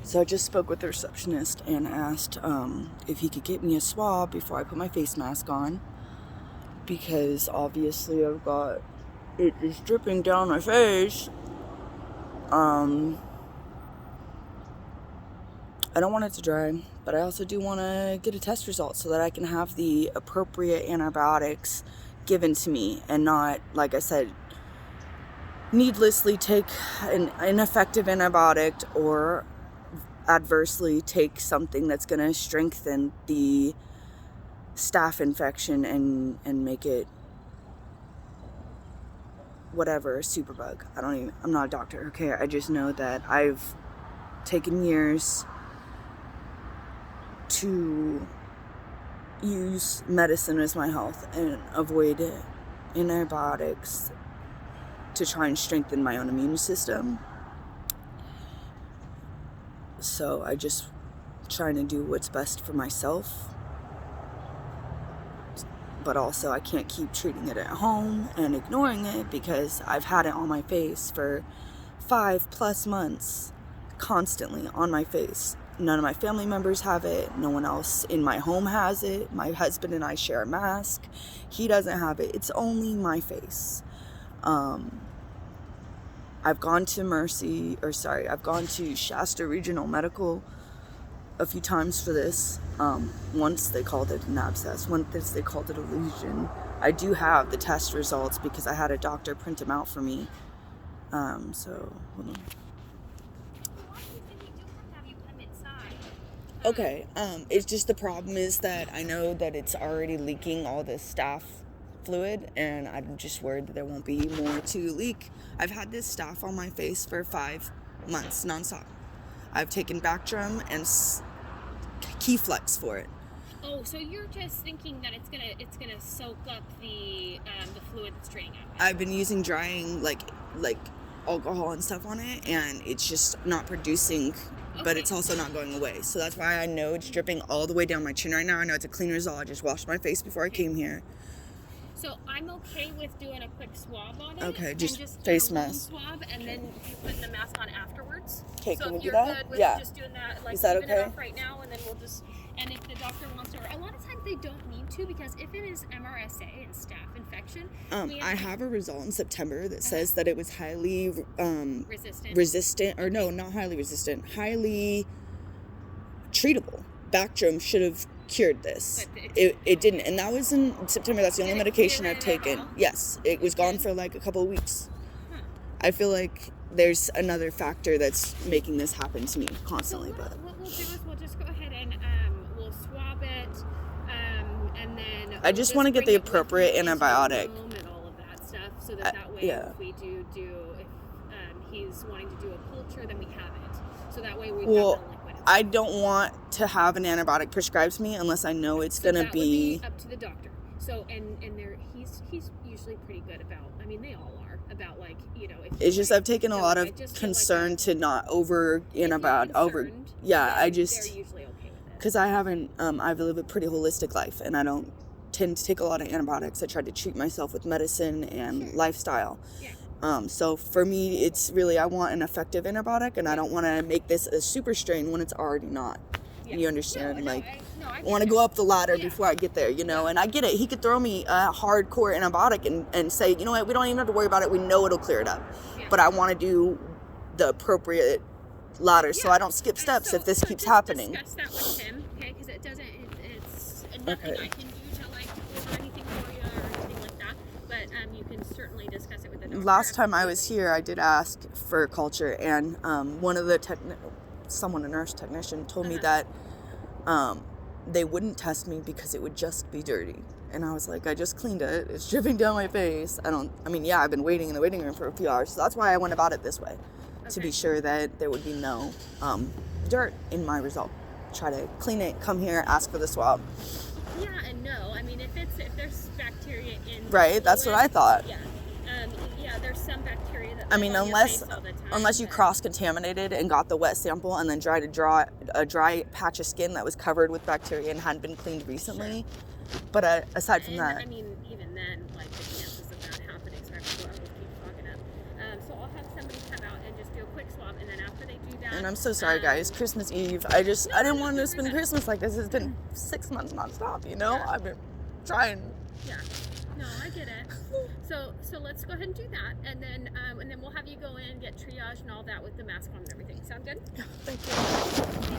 So I just spoke with the receptionist and asked if he could get me a swab before I put my face mask on, because obviously I've got it is dripping down my face. I don't want it to dry, but I also do want to get a test result so that I can have the appropriate antibiotics given to me and not, like I said, needlessly take an ineffective antibiotic or adversely take something that's going to strengthen the staph infection and make it whatever, superbug. I'm not a doctor, okay? I just know that I've taken years to use medicine as my health and avoid antibiotics to try and strengthen my own immune system. So I just trying to do what's best for myself. But also I can't keep treating it at home and ignoring it, because I've had it on my face for 5+ months, constantly on my face. None of my family members have it. No one else in my home has it. My husband and I share a mask. He doesn't have it. It's only my face. I've gone to Shasta Regional Medical a few times for this. Once they called it an abscess. Once they called it a lesion. I do have the test results because I had a doctor print them out for me. So, hold on. Okay, it's just the problem is that I know that it's already leaking all the staph fluid, and I'm just worried that there won't be more to leak. I've had this staph on my face for 5 months, nonstop. I've taken Bactrim and Keflex for it. Oh, so you're just thinking that it's gonna soak up the fluid that's draining out. I've been using drying like alcohol and stuff on it, and it's just not producing. Okay. But it's also not going away. So that's why I know it's dripping all the way down my chin right now. I know it's a clean result. I just washed my face before I came here. So I'm okay with doing a quick swab on it. Okay, just face mask. Swab, and then you put the mask on afterwards. Okay, so can we if do you're that? good with just doing that, like, is that leaving okay? it off right now, and then we'll just, and if the doctor wants to, a lot of times they don't need to, because if it is MRSA and staph infection, I have a result in September that says that it was highly resistant, or no, not highly resistant, highly treatable. Bactrim should have cured this. It didn't, and that was in September. That's the only medication I've taken. Yes, it was gone for like a couple of weeks. I feel like there's another factor that's making this happen to me constantly. So what we'll do is we'll just go ahead and we'll swab it, and then I just want to get the appropriate antibiotic and all of that stuff, so that way if we do if he's wanting to do a culture, then we have it. So that way we have the liquid. I don't want to have an antibiotic prescribed to me unless I know it's going to be up to the doctor. So and he's usually pretty good about, I mean, they all are about, like, you know, if it's just I've taken a lot of concern to not over antibiotic over. Yeah, I just they're usually okay with it. Because I haven't I live a pretty holistic life, and I don't tend to take a lot of antibiotics. I try to treat myself with medicine and lifestyle. Yeah. So for me, it's really, I want an effective antibiotic, and I don't want to make this a super strain when it's already not. Yeah. You understand? I want to go up the ladder before I get there, you know? And I get it. He could throw me a hardcore antibiotic and say, you know what, we don't even have to worry about it. We know it'll clear it up. Yeah. But I want to do the appropriate ladder so I don't skip steps if this keeps happening. Discuss that with him, okay? Because it's nothing I can do to, like, order anything for you or anything like that. But you can certainly discuss it with the doctor. Last time I was here, I did ask for a culture, and one of the a nurse technician told me that they wouldn't test me because it would just be dirty. And I was like, I just cleaned it. It's dripping down my face. I've been waiting in the waiting room for a few hours. So that's why I went about it this way, to be sure that there would be no dirt in my result. Try to clean it, come here, ask for the swab. Yeah and no. I mean, if there's bacteria in right, that's what I thought. Yeah. There's some bacteria that. I mean, unless you cross-contaminated and got the wet sample and then tried to draw a dry patch of skin that was covered with bacteria and hadn't been cleaned recently. Sure. But aside from that, I mean, even then, like, the chances of that happening. Sorry, I will keep talking up. So I'll have somebody come out and just do a quick swab, and then after they do that, And I'm so sorry, guys. Christmas Eve. I didn't want to spend Christmas like this. It's been 6 months nonstop, you know? Yeah. I've been trying. Yeah. No, I get it. So let's go ahead and do that, and then we'll have you go in, get triage and all that with the mask on and everything. Sound good? Thank you.